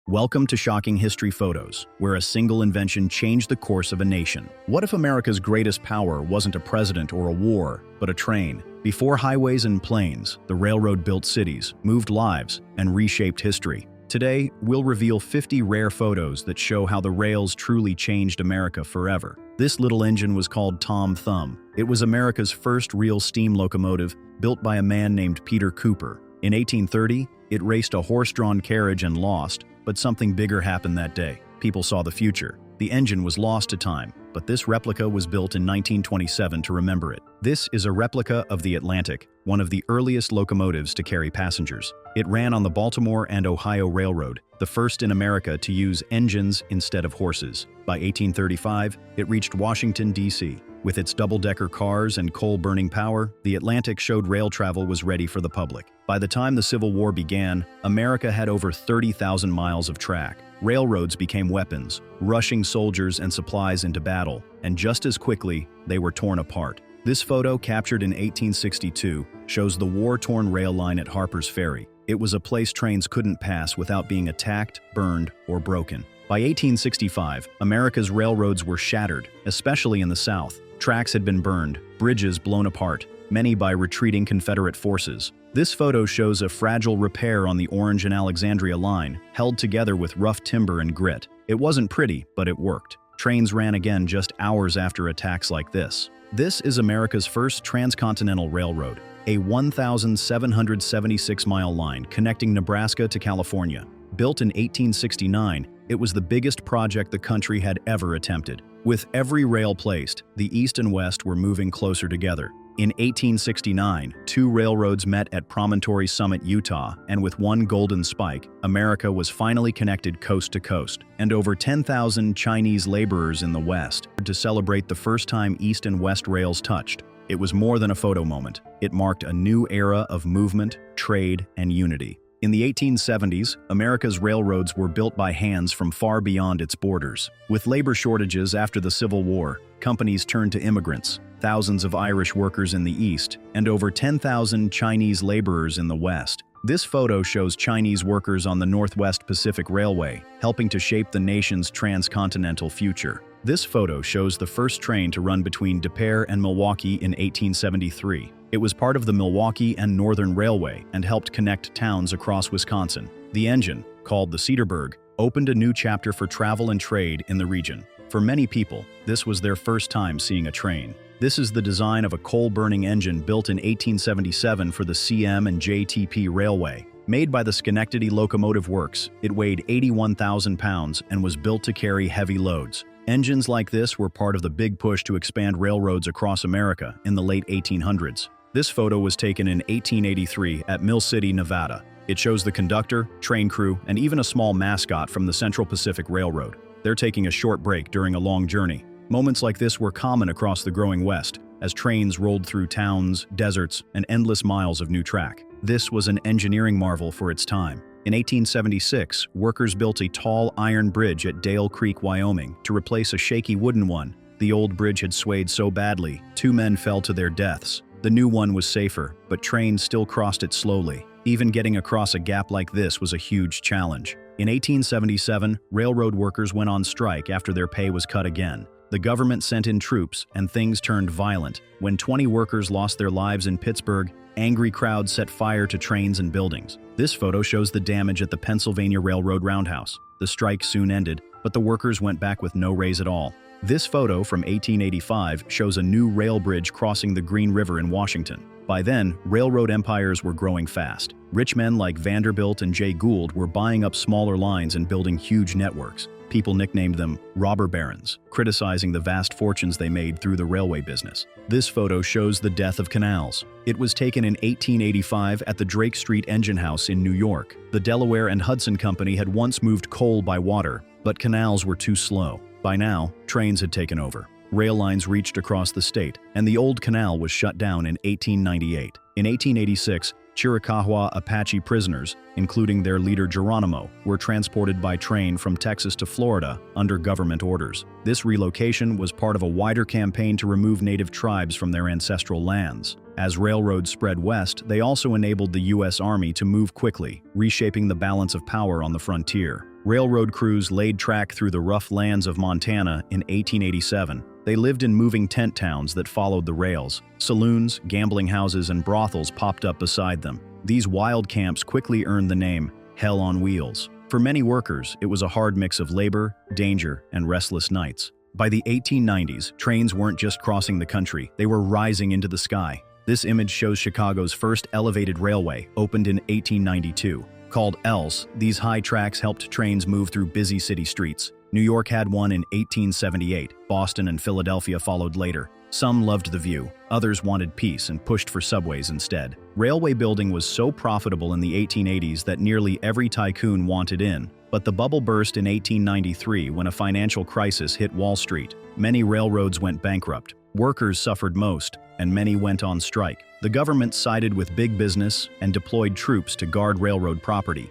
Welcome to Shocking History Photos, where a single invention changed the course of a nation. What if America's greatest power wasn't a president or a war, but a train? Before highways and planes, the railroad built cities, moved lives, and reshaped history. Today, we'll reveal 50 rare photos that show how the rails truly changed America forever. This little engine was called Tom Thumb. It was America's first real steam locomotive, built by a man named Peter Cooper. In 1830, it raced a horse-drawn carriage and lost, but something bigger happened that day. People saw the future. The engine was lost to time, but this replica was built in 1927 to remember it. This is a replica of the Atlantic, one of the earliest locomotives to carry passengers. It ran on the Baltimore and Ohio Railroad, the first in America to use engines instead of horses. By 1835, it reached Washington, D.C. With its double-decker cars and coal-burning power, the Atlantic showed rail travel was ready for the public. By the time the Civil War began, America had over 30,000 miles of track. Railroads became weapons, rushing soldiers and supplies into battle, and just as quickly, they were torn apart. This photo, captured in 1862, shows the war-torn rail line at Harper's Ferry. It was a place trains couldn't pass without being attacked, burned, or broken. By 1865, America's railroads were shattered, especially in the South. Tracks had been burned, bridges blown apart, many by retreating Confederate forces. This photo shows a fragile repair on the Orange and Alexandria line, held together with rough timber and grit. It wasn't pretty, but it worked. Trains ran again just hours after attacks like this. This is America's first transcontinental railroad, a 1,776-mile line connecting Nebraska to California. Built in 1869, it was the biggest project the country had ever attempted. With every rail placed, the East and West were moving closer together. In 1869, two railroads met at Promontory Summit, Utah, and with one golden spike, America was finally connected coast to coast, and over 10,000 Chinese laborers in the West to celebrate the first time East and West rails touched. It was more than a photo moment. It marked a new era of movement, trade, and unity. In the 1870s, America's railroads were built by hands from far beyond its borders. With labor shortages after the Civil War, companies turned to immigrants, thousands of Irish workers in the East, and over 10,000 Chinese laborers in the West. This photo shows Chinese workers on the Northwest Pacific Railway, helping to shape the nation's transcontinental future. This photo shows the first train to run between Des Peres and Milwaukee in 1873. It was part of the Milwaukee and Northern Railway and helped connect towns across Wisconsin. The engine, called the Cedarburg, opened a new chapter for travel and trade in the region. For many people, this was their first time seeing a train. This is the design of a coal-burning engine built in 1877 for the CM and JTP Railway. Made by the Schenectady Locomotive Works, it weighed 81,000 pounds and was built to carry heavy loads. Engines like this were part of the big push to expand railroads across America in the late 1800s. This photo was taken in 1883 at Mill City, Nevada. It shows the conductor, train crew, and even a small mascot from the Central Pacific Railroad. They're taking a short break during a long journey. Moments like this were common across the growing West, as trains rolled through towns, deserts, and endless miles of new track. This was an engineering marvel for its time. In 1876, workers built a tall iron bridge at Dale Creek, Wyoming, to replace a shaky wooden one. The old bridge had swayed so badly, 2 men fell to their deaths. The new one was safer, but trains still crossed it slowly. Even getting across a gap like this was a huge challenge. In 1877, railroad workers went on strike after their pay was cut again. The government sent in troops, and things turned violent. When 20 workers lost their lives in Pittsburgh, angry crowds set fire to trains and buildings. This photo shows the damage at the Pennsylvania Railroad roundhouse. The strike soon ended, but the workers went back with no raise at all. This photo from 1885 shows a new rail bridge crossing the Green River in Washington. By then, railroad empires were growing fast. Rich men like Vanderbilt and Jay Gould were buying up smaller lines and building huge networks. People nicknamed them robber barons, criticizing the vast fortunes they made through the railway business. This photo shows the death of canals. It was taken in 1885 at the Drake Street Engine House in New York. The Delaware and Hudson Company had once moved coal by water, but canals were too slow. By now, trains had taken over. Rail lines reached across the state, and the old canal was shut down in 1898. In 1886, Chiricahua Apache prisoners, including their leader Geronimo, were transported by train from Texas to Florida under government orders. This relocation was part of a wider campaign to remove native tribes from their ancestral lands. As railroads spread west, they also enabled the U.S. Army to move quickly, reshaping the balance of power on the frontier. Railroad crews laid track through the rough lands of Montana in 1887. They lived in moving tent towns that followed the rails. Saloons, gambling houses, and brothels popped up beside them. These wild camps quickly earned the name Hell on Wheels. For many workers, it was a hard mix of labor, danger, and restless nights. By the 1890s, trains weren't just crossing the country, they were rising into the sky. This image shows Chicago's first elevated railway, opened in 1892. Called Else, these high tracks helped trains move through busy city streets. New York had one in 1878. Boston and Philadelphia followed later. Some loved the view, others wanted peace and pushed for subways instead. Railway building was so profitable in the 1880s that nearly every tycoon wanted in. But the bubble burst in 1893 when a financial crisis hit Wall Street. Many railroads went bankrupt. Workers suffered most, and many went on strike. The government sided with big business and deployed troops to guard railroad property.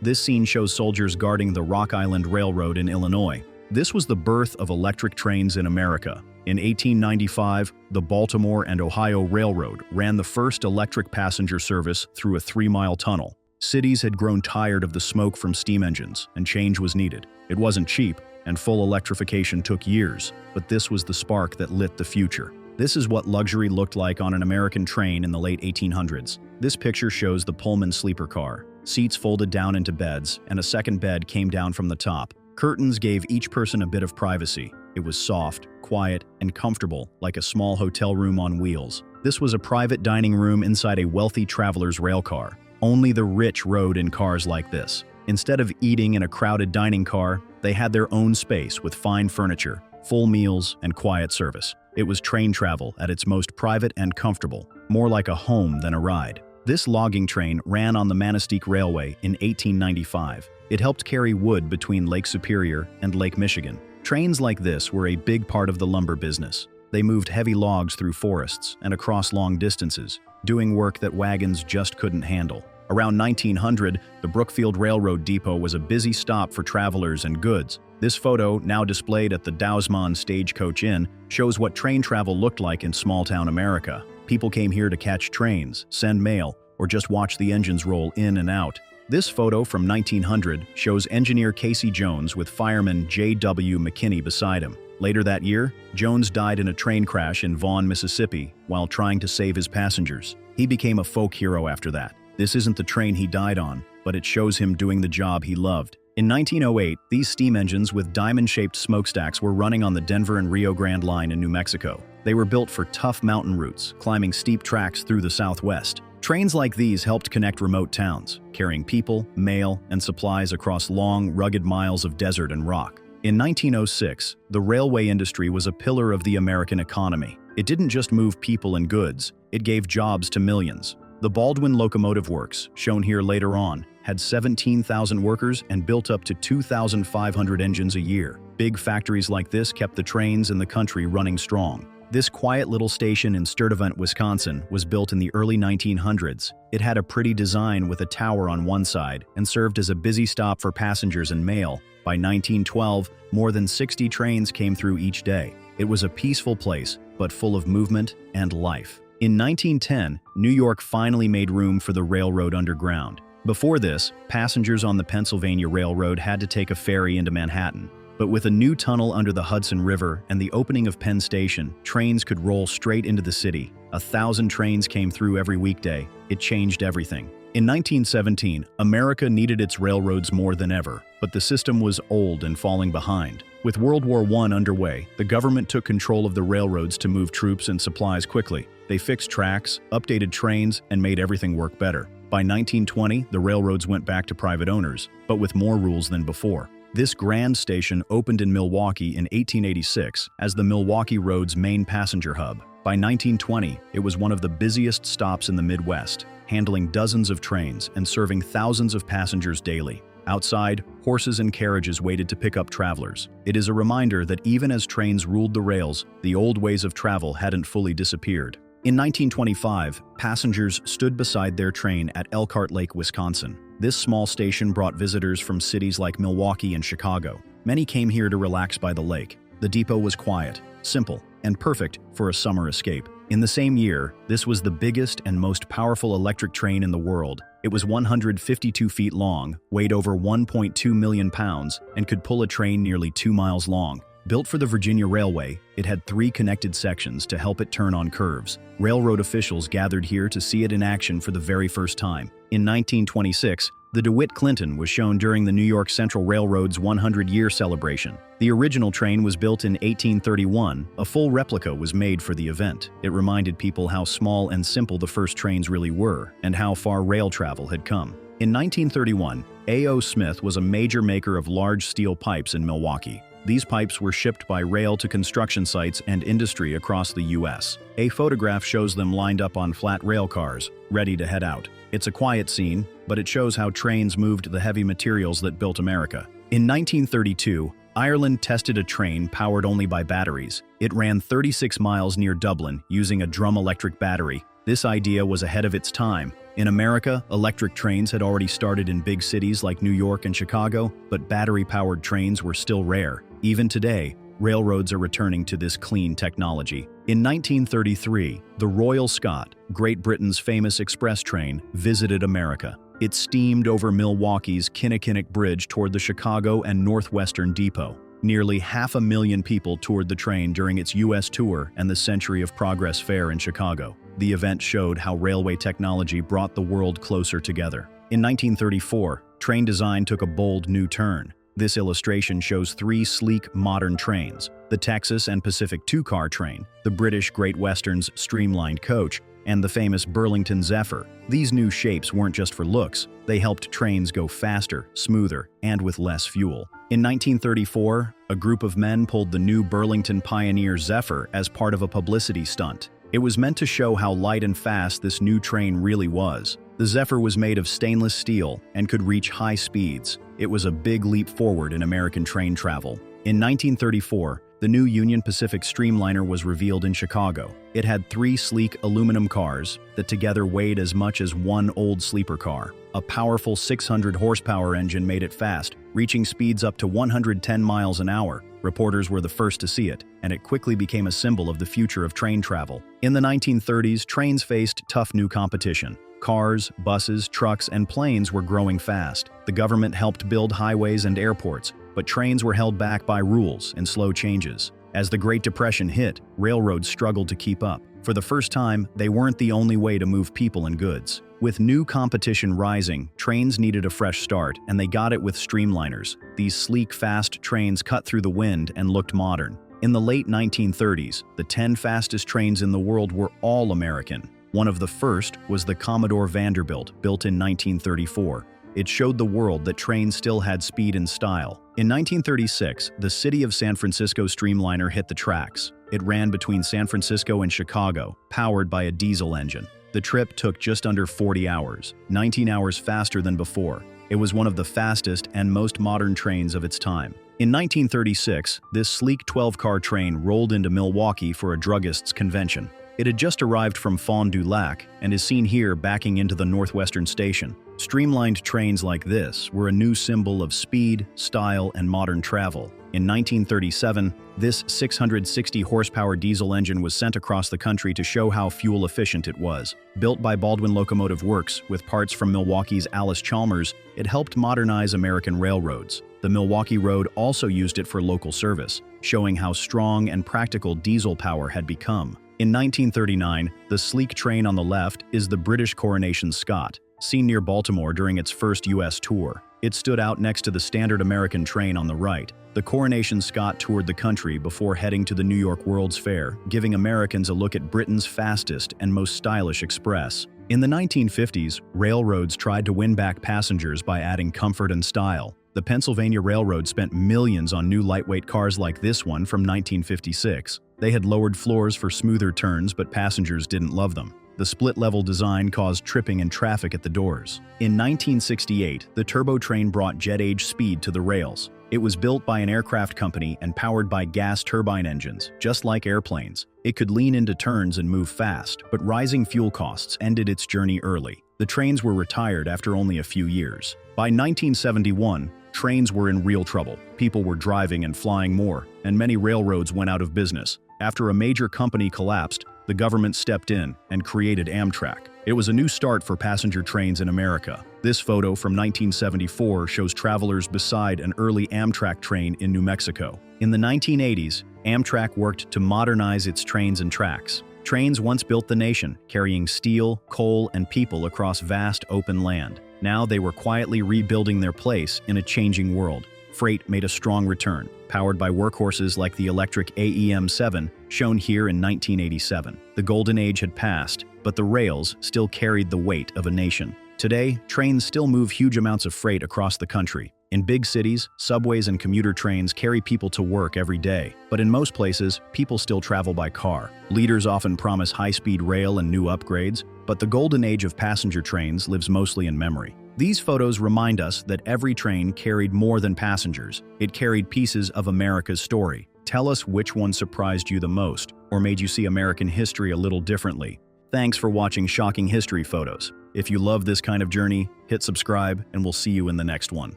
This scene shows soldiers guarding the Rock Island Railroad in Illinois. This was the birth of electric trains in America. In 1895, the Baltimore and Ohio Railroad ran the first electric passenger service through a 3-mile tunnel. Cities had grown tired of the smoke from steam engines, and change was needed. It wasn't cheap, and full electrification took years, but this was the spark that lit the future. This is what luxury looked like on an American train in the late 1800s. This picture shows the Pullman sleeper car. Seats folded down into beds, and a second bed came down from the top. Curtains gave each person a bit of privacy. It was soft, quiet, and comfortable, like a small hotel room on wheels. This was a private dining room inside a wealthy traveler's railcar. Only the rich rode in cars like this. Instead of eating in a crowded dining car, they had their own space with fine furniture, full meals, and quiet service. It was train travel at its most private and comfortable, more like a home than a ride. This logging train ran on the Manistee Railway in 1895. It helped carry wood between Lake Superior and Lake Michigan. Trains like this were a big part of the lumber business. They moved heavy logs through forests and across long distances, doing work that wagons just couldn't handle. Around 1900, the Brookfield Railroad Depot was a busy stop for travelers and goods. This photo, now displayed at the Dousman Stagecoach Inn, shows what train travel looked like in small-town America. People came here to catch trains, send mail, or just watch the engines roll in and out. This photo from 1900 shows engineer Casey Jones with fireman J.W. McKinney beside him. Later that year, Jones died in a train crash in Vaughan, Mississippi, while trying to save his passengers. He became a folk hero after that. This isn't the train he died on, but it shows him doing the job he loved. In 1908, these steam engines with diamond-shaped smokestacks were running on the Denver and Rio Grande line in New Mexico. They were built for tough mountain routes, climbing steep tracks through the Southwest. Trains like these helped connect remote towns, carrying people, mail, and supplies across long, rugged miles of desert and rock. In 1906, the railway industry was a pillar of the American economy. It didn't just move people and goods, it gave jobs to millions. The Baldwin Locomotive Works, shown here later on, had 17,000 workers and built up to 2,500 engines a year. Big factories like this kept the trains in the country running strong. This quiet little station in Sturtevant, Wisconsin, was built in the early 1900s. It had a pretty design with a tower on one side and served as a busy stop for passengers and mail. By 1912, more than 60 trains came through each day. It was a peaceful place, but full of movement and life. In 1910, New York finally made room for the railroad underground. Before this, passengers on the Pennsylvania Railroad had to take a ferry into Manhattan. But with a new tunnel under the Hudson River and the opening of Penn Station, trains could roll straight into the city. 1,000 trains came through every weekday. It changed everything. In 1917, America needed its railroads more than ever, but the system was old and falling behind. With World War I underway, the government took control of the railroads to move troops and supplies quickly. They fixed tracks, updated trains, and made everything work better. By 1920, the railroads went back to private owners, but with more rules than before. This grand station opened in Milwaukee in 1886 as the Milwaukee Road's main passenger hub. By 1920, it was one of the busiest stops in the Midwest, handling dozens of trains and serving thousands of passengers daily. Outside, horses and carriages waited to pick up travelers. It is a reminder that even as trains ruled the rails, the old ways of travel hadn't fully disappeared. In 1925, passengers stood beside their train at Elkhart Lake, Wisconsin. This small station brought visitors from cities like Milwaukee and Chicago. Many came here to relax by the lake. The depot was quiet, simple, and perfect for a summer escape. In the same year, this was the biggest and most powerful electric train in the world. It was 152 feet long, weighed over 1.2 million pounds, and could pull a train nearly 2 miles long. Built for the Virginia Railway, it had 3 connected sections to help it turn on curves. Railroad officials gathered here to see it in action for the very first time. In 1926, the DeWitt Clinton was shown during the New York Central Railroad's 100-year celebration. The original train was built in 1831. A full replica was made for the event. It reminded people how small and simple the first trains really were, and how far rail travel had come. In 1931, A.O. Smith was a major maker of large steel pipes in Milwaukee. These pipes were shipped by rail to construction sites and industry across the U.S. A photograph shows them lined up on flat rail cars, ready to head out. It's a quiet scene, but it shows how trains moved the heavy materials that built America. In 1932, Ireland tested a train powered only by batteries. It ran 36 miles near Dublin using a drum-electric battery. This idea was ahead of its time. In America, electric trains had already started in big cities like New York and Chicago, but battery-powered trains were still rare. Even today, railroads are returning to this clean technology. In 1933, the Royal Scot, Great Britain's famous express train, visited America. It steamed over Milwaukee's Kinnickinnick Bridge toward the Chicago and Northwestern Depot. Nearly 500,000 people toured the train during its U.S. tour and the Century of Progress Fair in Chicago. The event showed how railway technology brought the world closer together. In 1934, train design took a bold new turn. This illustration shows 3 sleek, modern trains: the Texas and Pacific two-car train, the British Great Western's streamlined coach, and the famous Burlington Zephyr. These new shapes weren't just for looks, they helped trains go faster, smoother, and with less fuel. In 1934, a group of men pulled the new Burlington Pioneer Zephyr as part of a publicity stunt. It was meant to show how light and fast this new train really was. The Zephyr was made of stainless steel and could reach high speeds. It was a big leap forward in American train travel. In 1934, the new Union Pacific Streamliner was revealed in Chicago. It had 3 sleek aluminum cars that together weighed as much as one old sleeper car. A powerful 600 horsepower engine made it fast, reaching speeds up to 110 miles an hour. Reporters were the first to see it, and it quickly became a symbol of the future of train travel. In the 1930s, trains faced tough new competition. Cars, buses, trucks, and planes were growing fast. The government helped build highways and airports, but trains were held back by rules and slow changes. As the Great Depression hit, railroads struggled to keep up. For the first time, they weren't the only way to move people and goods. With new competition rising, trains needed a fresh start, and they got it with streamliners. These sleek, fast trains cut through the wind and looked modern. In the late 1930s, the 10 fastest trains in the world were all American. One of the first was the Commodore Vanderbilt, built in 1934. It showed the world that trains still had speed and style. In 1936, the city of San Francisco Streamliner hit the tracks. It ran between San Francisco and Chicago, powered by a diesel engine. The trip took just under 40 hours, 19 hours faster than before. It was one of the fastest and most modern trains of its time. In 1936, this sleek 12-car train rolled into Milwaukee for a druggist's convention. It had just arrived from Fond du Lac and is seen here backing into the Northwestern Station. Streamlined trains like this were a new symbol of speed, style, and modern travel. In 1937, this 660-horsepower diesel engine was sent across the country to show how fuel-efficient it was. Built by Baldwin Locomotive Works with parts from Milwaukee's Alice Chalmers, it helped modernize American railroads. The Milwaukee Road also used it for local service, showing how strong and practical diesel power had become. In 1939, the sleek train on the left is the British Coronation Scot, seen near Baltimore during its first U.S. tour. It stood out next to the standard American train on the right. The Coronation Scot toured the country before heading to the New York World's Fair, giving Americans a look at Britain's fastest and most stylish express. In the 1950s, railroads tried to win back passengers by adding comfort and style. The Pennsylvania Railroad spent millions on new lightweight cars like this one from 1956. They had lowered floors for smoother turns, but passengers didn't love them. The split-level design caused tripping and traffic at the doors. In 1968, the turbo train brought jet-age speed to the rails. It was built by an aircraft company and powered by gas turbine engines, just like airplanes. It could lean into turns and move fast, but rising fuel costs ended its journey early. The trains were retired after only a few years. By 1971, trains were in real trouble. People were driving and flying more, and many railroads went out of business. After a major company collapsed, the government stepped in and created Amtrak. It was a new start for passenger trains in America. This photo from 1974 shows travelers beside an early Amtrak train in New Mexico. In the 1980s, Amtrak worked to modernize its trains and tracks. Trains once built the nation, carrying steel, coal, and people across vast open land. Now they were quietly rebuilding their place in a changing world. Freight made a strong return, powered by workhorses like the electric AEM-7, shown here in 1987. The golden age had passed, but the rails still carried the weight of a nation. Today, trains still move huge amounts of freight across the country. In big cities, subways and commuter trains carry people to work every day. But in most places, people still travel by car. Leaders often promise high-speed rail and new upgrades, but the golden age of passenger trains lives mostly in memory. These photos remind us that every train carried more than passengers. It carried pieces of America's story. Tell us which one surprised you the most, or made you see American history a little differently. Thanks for watching Shocking History Photos. If you love this kind of journey, hit subscribe, and we'll see you in the next one.